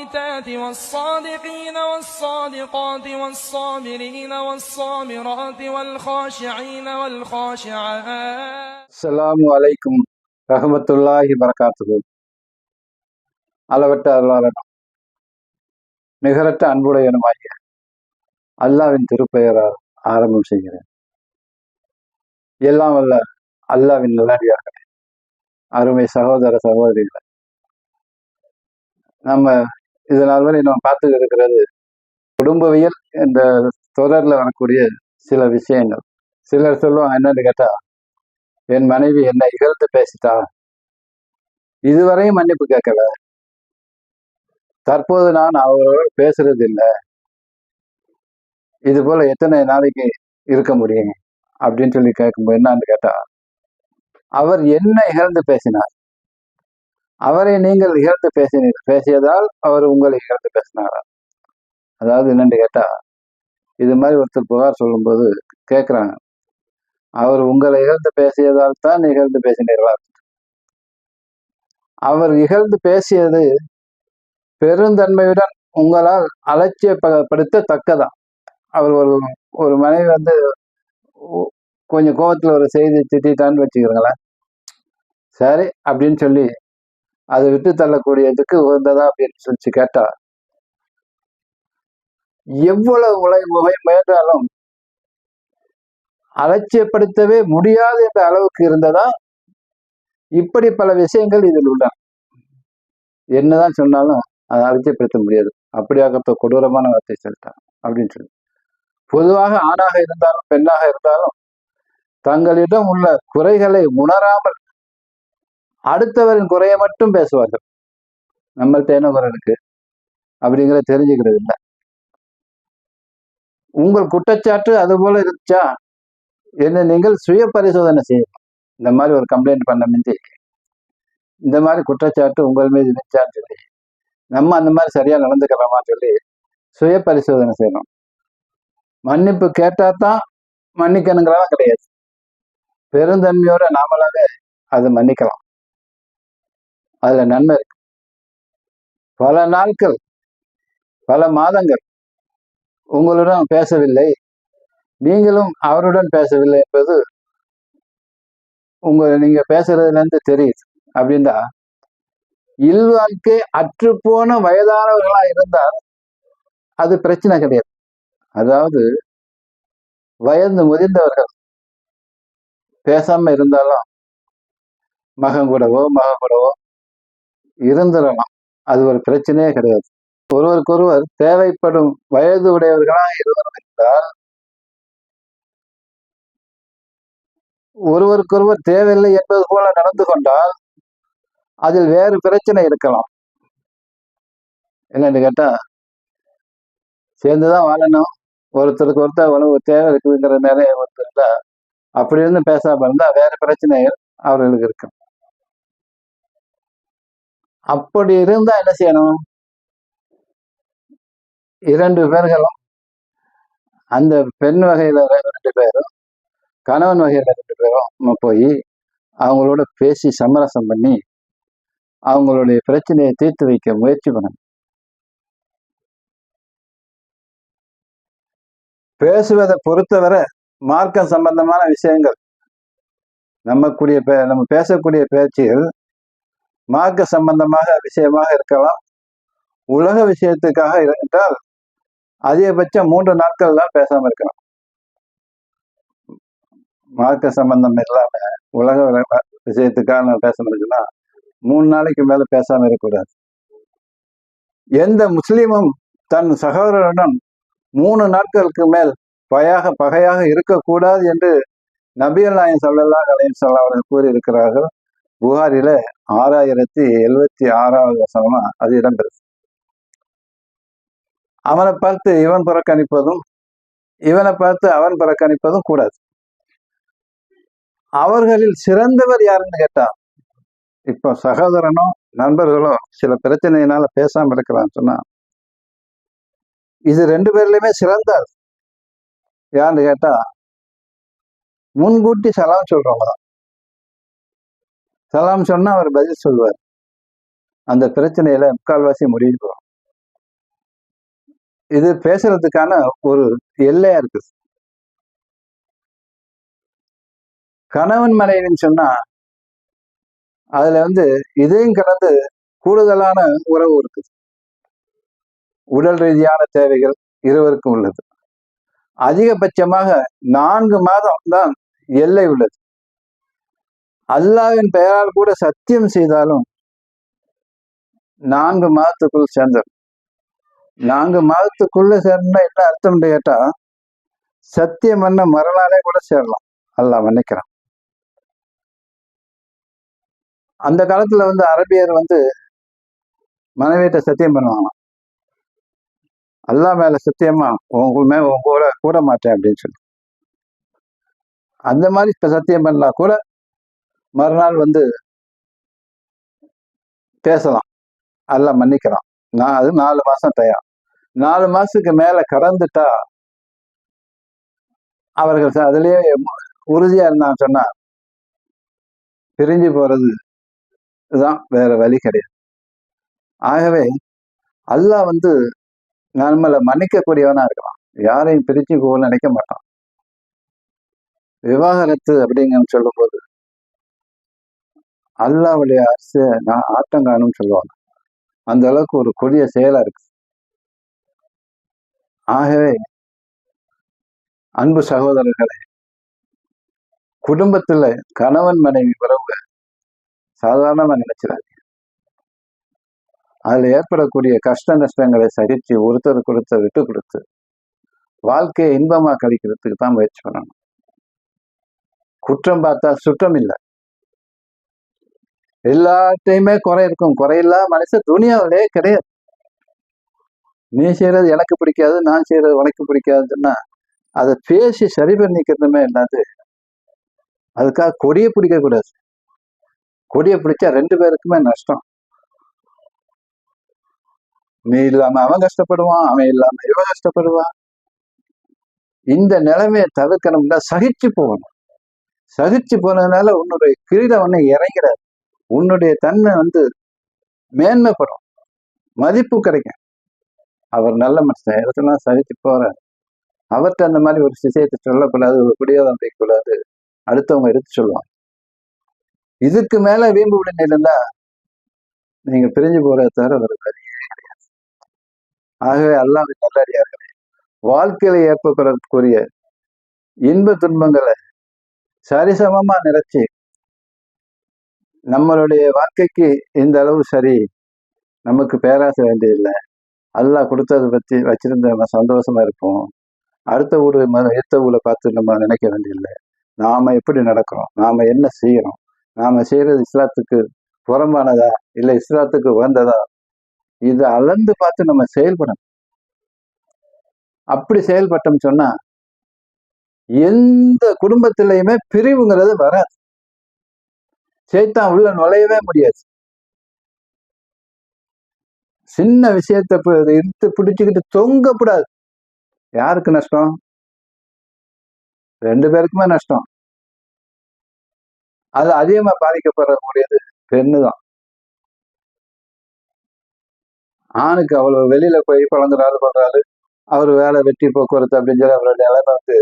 والقانتات والصادقين والصادقات والصابرين والصابرات والخاشعين والخاشعات. அஸ்ஸலாமு அலைக்கும் ரஹ்மத்துல்லாஹி பரகாத்துஹு. அளவற்ற அருளாளனும் நிகரற்ற அன்புடையனுமாகிய அல்லாவின் திருப்பெயரால் ஆரம்பம் செய்கிறேன். எல்லாம் வல்ல அல்லாவின் நல்லடியார்களே, அருமை சகோதர சகோதரிகளை, நம்ம இது நாள் வரை நம்ம பார்த்துட்டு இருக்கிறது குடும்பவியல் என்ற தொடரில் வரக்கூடிய சில விஷயங்கள். சிலர் சொல்லுவாங்க, என்னன்னு கேட்டா, என் மனைவி என்னை இகழ்ந்து பேசிட்டா, இதுவரையும் மன்னிப்பு கேட்கல, தற்போது நான் அவரோட பேசுறது இல்லை, இது போல எத்தனை நாளைக்கு இருக்க முடியும் அப்படின்னு சொல்லி கேட்கும்போது என்னான்னு கேட்டா, அவர் என்ன இகழ்ந்து பேசினார், அவரை நீங்கள் இகழ்ந்து பேசியதால் அவர் உங்களை இகழ்ந்து பேசினாரா? அதாவது என்னன்னு கேட்டா, இது மாதிரி ஒருத்தர் புகார் சொல்லும்போது கேட்குறாங்க, அவர் உங்களை இகழ்ந்து பேசியதால் தான் இகழ்ந்து பேசினீர்களா? அவர் இகழ்ந்து பேசியது பெருந்தன்மையுடன் உங்களால் அலட்சியப்படுத்தத்தக்கதான். அவர் ஒரு மனைவி கொஞ்சம் கோபத்தில் ஒரு செய்தி திட்டான்னு வச்சுக்கிறீங்களேன், சரி அப்படின்னு சொல்லி அதை விட்டு தள்ளக்கூடியதுக்கு உகந்ததா அப்படின்னு சொல்லி கேட்டா, எவ்வளவு முயன்றாலும் அலட்சியப்படுத்தவே முடியாது என்ற அளவுக்கு இருந்ததா? இப்படி பல விஷயங்கள் இதில் உள்ளன. என்னதான் சொன்னாலும் அதை அலட்சியப்படுத்த முடியாது, அப்படியாகத்த கொடூரமான வார்த்தை சொல்லிட்டான் அப்படின்னு சொல்லி. பொதுவாக ஆணாக இருந்தாலும் பெண்ணாக இருந்தாலும் தங்களிடம் உள்ள குறைகளை உணராமல் அடுத்தவரின் குறையை மட்டும் பேசுவார்கள். நம்மள்ட்ட என்ன குறை இருக்கு அப்படிங்கிறத தெரிஞ்சுக்கிறது இல்லை. உங்கள் குற்றச்சாட்டு அது போல இருந்துச்சா என்ன நீங்கள் சுய பரிசோதனை செய்யணும். இந்த மாதிரி ஒரு கம்ப்ளைண்ட் பண்ண மிந்தி இந்த மாதிரி குற்றச்சாட்டு உங்கள் மீது இருந்துச்சான்னு சொல்லி நம்ம அந்த மாதிரி சரியா நடந்துக்கிறோமா சொல்லி சுய பரிசோதனை செய்யணும். மன்னிப்பு கேட்டாதான் மன்னிக்கணுங்கிறதா கிடையாது. பெருந்தன்மையோட நாமளாவே அது மன்னிக்கலாம், அதுல நன்மை இருக்கு. பல நாட்கள் பல மாதங்கள் உங்களுடன் பேசவில்லை, நீங்களும் அவருடன் பேசவில்லை என்பது நீங்க பேசுறதுல இருந்து தெரியுது. அப்படின்னா இல்வாழ்க்கை அற்றுப்போன வயதானவர்களா இருந்தால் அது பிரச்சனை கிடையாது. அதாவது வயது முதிர்ந்தவர்கள் பேசாம இருந்தாலும் மகன் கூடவோ இருந்துடலாம், அது ஒரு பிரச்சனையே கிடையாது. ஒருவருக்கொருவர் தேவைப்படும் வயது உடையவர்களா இருந்தால் ஒருவருக்கொருவர் தேவையில்லை என்பது போல நடந்து கொண்டால் அதில் வேறு பிரச்சனை இருக்கலாம். என்னன்னு கேட்டா, சேர்ந்துதான் வாழணும், ஒருத்தருக்கு ஒருத்தர் உணவு தேவை இருக்குதுங்கிற நிறைய ஒருத்தர் இருந்தா அப்படி இருந்து பேசாம இருந்தா வேற பிரச்சனைகள் அவர்களுக்கு இருக்கும். அப்படி இருந்தா என்ன செய்யணும்? இரண்டு பேர்களும், அந்த பெண் வகையில 2 பேரும் கணவன் வகையில 2 பேரும் போய் அவங்களோட பேசி சமரசம் பண்ணி அவங்களுடைய பிரச்சனையை தீர்த்து வைக்க முயற்சி பண்ணணும். பேசுவதை பொறுத்தவரை மார்க்க சம்பந்தமான விஷயங்கள், நம்ம பேசக்கூடிய பேச்சுகள் மார்க்க சம்பந்தமாக விஷயமாக இருக்கலாம். உலக விஷயத்துக்காக என்றால் அதிகபட்சம் 3 நாட்கள் தான் பேசாம இருக்கலாம். மார்க்க சம்பந்தம் இல்லாம உலக விஷயத்துக்காக நம்ம பேசாம இருக்குன்னா 3 நாளைக்கு மேல பேசாம இருக்கக்கூடாது. எந்த முஸ்லீமும் தன் சகோதரனுடன் 3 நாட்களுக்கு மேல் பகையாக இருக்கக்கூடாது என்று நபிகள் நாயகம் ஸல்லல்லாஹு அலைஹி வஸல்லம் அவர்கள் கூறியிருக்கிறார்கள். புகாரில 6076வது வசனமா அது இடம்பெறுது. அவனை பார்த்து இவன் புறக்கணிப்பதும் இவனை பார்த்து அவன் புறக்கணிப்பதும் கூடாது. அவர்களில் சிறந்தவர் யாருன்னு கேட்டா, இப்போ சகோதரனோ நண்பர்களோ சில பிரச்சனையினால பேசாம இருக்கலாம்னு சொன்னா, இது 2 பேர்லயுமே சிறந்தார் யாருன்னு கேட்டா, முன்கூட்டி சலாம் சொல்றவங்க தான். சலாம் சொன்னா அவர் பதில் சொல்வார், அந்த பிரச்சனையில முக்கால்வாசி முடிஞ்சு போகும். இது பேசுறதுக்கான ஒரு எல்லையா இருக்குது. கணவன் மனைவின்னு சொன்னா அதுல இதையும் கடந்து கூடுதலான உறவு இருக்குது. உடல் ரீதியான தேவைகள் இருவருக்கும் உள்ளது. அதிகபட்சமாக 4 மாதம் தான் எல்லை உள்ளது. அல்லாஹ்வின் பெயரால் கூட சத்தியம் செய்தாலும் 4 மாதத்துக்குள் சேர்ந்துடும். 4 மாதத்துக்குள்ள சேர்ந்தா என்ன அர்த்தம் கேட்டா, சத்தியம் பண்ண மறுநாளே கூட சேரலாம். அல்லாஹ் மன்னிக்கிறான். அந்த காலத்துல அரபியர் மனைவியிட்ட சத்தியம் பண்ணுவாங்க, அல்லாஹ் மேல சத்தியமா உங்க கூட மாட்டேன் அப்படின்னு சொல்லி. அந்த மாதிரி இப்ப சத்தியம் பண்ணலாம் கூட மறுநாள் பேசலாம், அல்லாஹ் மன்னிக்கிறான். நான் அது 4 மாசம் தயார். 4 மாசத்துக்கு மேல கடந்துட்டா அவர்கள் அதுலயே உறுதியா இருந்தான்னு சொன்னா பிரிஞ்சு போறது தான், வேற வழி கிடையாது. ஆகவே அல்லாஹ் நம்மளை மன்னிக்கக்கூடியவனா இருக்கலாம், யாரையும் பிரிச்சு போக நினைக்க மாட்டான். விவாகரத்து அப்படிங்கன்னு சொல்லும் போது அல்லாஹ்வுடைய அரசு நான் ஆட்டம் காணும்னு சொல்லுவாங்க. அந்த அளவுக்கு ஒரு கொடிய செயலா இருக்கு. ஆகவே அன்பு சகோதரர்களே, குடும்பத்துல கணவன் மனைவி உறவு சாதாரணமா நினைச்சிடாது. அதுல ஏற்படக்கூடிய கஷ்ட நஷ்டங்களை சகிச்சு ஒருத்தருக்கு விட்டு கொடுத்து வாழ்க்கையை இன்பமா கழிக்கிறதுக்கு தான் முயற்சி பண்ணணும். குற்றம் பார்த்தா சுற்றம் இல்லை. எல்லாத்தையுமே குறை இருக்கும். குறையில்லா மனுஷன் துணியாவிலே கிடையாது. நீ செய்யறது எனக்கு பிடிக்காது, நான் செய்யறது உனக்கு பிடிக்காதுன்னா அதை பேசி சரி பண்ணிக்கிறதுமே இல்லாது. அதுக்காக கொடியை பிடிக்க கூடாது. கொடியை பிடிச்சா 2 பேருக்குமே நஷ்டம். நீ இல்லாம அவன் கஷ்டப்படுவான், அவன் இல்லாம இவன் கஷ்டப்படுவான். இந்த நிலைமையை தவிர்க்கணும்னா சகிச்சு போகணும். சகிச்சு போனதுனால உன்னுடைய கிரீடம் இறங்கிறாது. உன்னுடைய தன்மை மேன்மைப்படும், மதிப்பு கிடைக்கும். அவர் நல்ல மனுஷன், இடத்துலாம் சகிச்சு போற. அவர்கிட்ட அந்த மாதிரி ஒரு விஷயத்தை சொல்லக்கூடாது, ஒரு குடியாதம் வைக்கக்கூடாது, அடுத்தவங்க எடுத்து சொல்லுவாங்க. இதுக்கு மேல வீம்பு விட இருந்தா நீங்க பிரிஞ்சு போறத தவிர ஒரு வழியே கிடையாது. ஆகவே அல்லாஹ்வின் நல்லடியார்களே, வாழ்க்கையில ஏற்படக்கூடிய இன்ப துன்பங்களை சரிசமமா நினைச்சு நம்மளுடைய வாழ்க்கைக்கு இந்த அளவு சரி, நமக்கு பேராசை வேண்டியதில்லை, அல்லாஹ் கொடுத்ததை பத்தி வச்சிருந்த நம்ம சந்தோஷமா இருப்போம். அடுத்த ஊரை பார்த்து நம்ம நினைக்க வேண்டியதில்லை. நாம எப்படி நடக்கிறோம், நாம என்ன செய்யறோம், நாம செய்யறது இஸ்லாத்துக்கு புறம்பானதா இல்லை இஸ்லாத்துக்கு உகந்ததா, இதை அளந்து பார்த்து நம்ம செயல்படணும். அப்படி செயல்பட்டோம் சொன்னா எந்த குடும்பத்திலையுமே பிரிவுங்கிறது வராது. சைத்தான் உள்ள நுழையவே முடியாது. சின்ன விஷயத்தை இழுத்து பிடிச்சுக்கிட்டு தொங்கக்கூடாது. யாருக்கு நஷ்டம்? 2 பேருக்குமே நஷ்டம். அது அதிகமா பாதிக்கப்படக்கூடியது பெண்ணு தான். ஆணுக்கு அவ்வளவு வெளியில போய் பழங்குறாரு பண்றாரு, அவர் வேலை வெட்டி போக்குவரத்து அப்படின்னு சொல்லி அவருடைய நிலைமை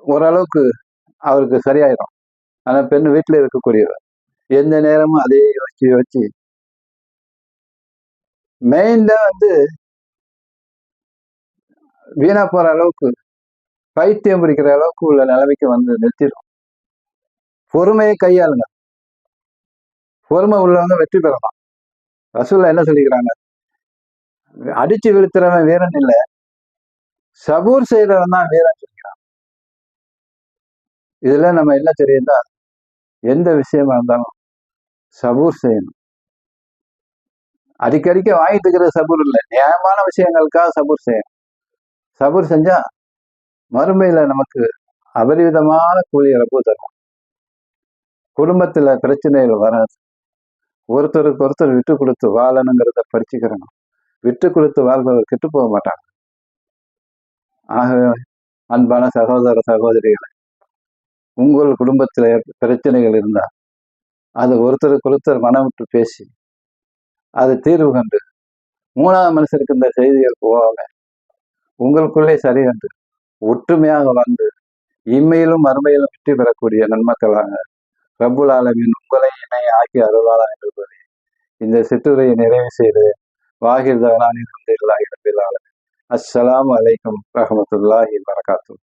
ஓரளவுக்கு அவருக்கு சரியாயிடும். ஆனா பெண்ணு வீட்டுல இருக்கக்கூடியவர் எந்த நேரமும் அதையே யோசிச்சு மெயின்ல வீணா போற அளவுக்கு பைத்தியம் பிடிக்கிற அளவுக்கு உள்ள நிலைமைக்கு நிறுத்திடும். பொறுமையை கையாளுங்க. பொறுமை உள்ளவங்க வெற்றி பெறலாம். ரசூல்லா என்ன சொல்லிக்கிறாங்க? அடிச்சு வீழ்த்துறவன் வீரன் இல்லை, சபூர் செய்யறவன் தான் வீரன் சொல்லிக்கிறான். இதுல நம்ம என்ன தெரியுதா, எந்த விஷயமா இருந்தாலும் சபூர் செய்யணும். அடிக்கடிக்க வாங்கிட்டு இருக்கிற சபூர் இல்லை, நியாயமான விஷயங்களுக்காக சபூர் செய்யணும். சபூர் செஞ்சா மறுமையில நமக்கு அபரிவிதமான கூலி ரப்பு தரும். குடும்பத்துல பிரச்சனைகள் வராது. ஒருத்தருக்கு ஒருத்தர் விட்டு கொடுத்து வாழணுங்கிறத படிச்சுக்கிறணும். விட்டு கொடுத்து வாழ்பவர் கெட்டு போக மாட்டாங்க. ஆகவே அன்பான சகோதர சகோதரிகளை, உங்கள் குடும்பத்துல பிரச்சனைகள் இருந்தா அது ஒருத்தருக்கு ஒருத்தர் மனம் விட்டு பேசி அது தீர்வு கண்டு மூணாவது மனுஷருக்கு இந்த செய்திகள் போகாம உங்களுக்குள்ளே சரி என்று ஒற்றுமையாக வந்து இம்மையிலும் மறுமையிலும் வெற்றி பெறக்கூடிய நன்மக்களாக ரப்புல் ஆலமீன் உங்களை இணை ஆக்கி அருளாளா என்று கூறி இந்த சிற்றுரையை நிறைவு செய்து வாகிர் தவறானில் அஸ்ஸலாமு அலைக்கும் ரஹ்மத்துல்லாஹி வரகாத்துஹு.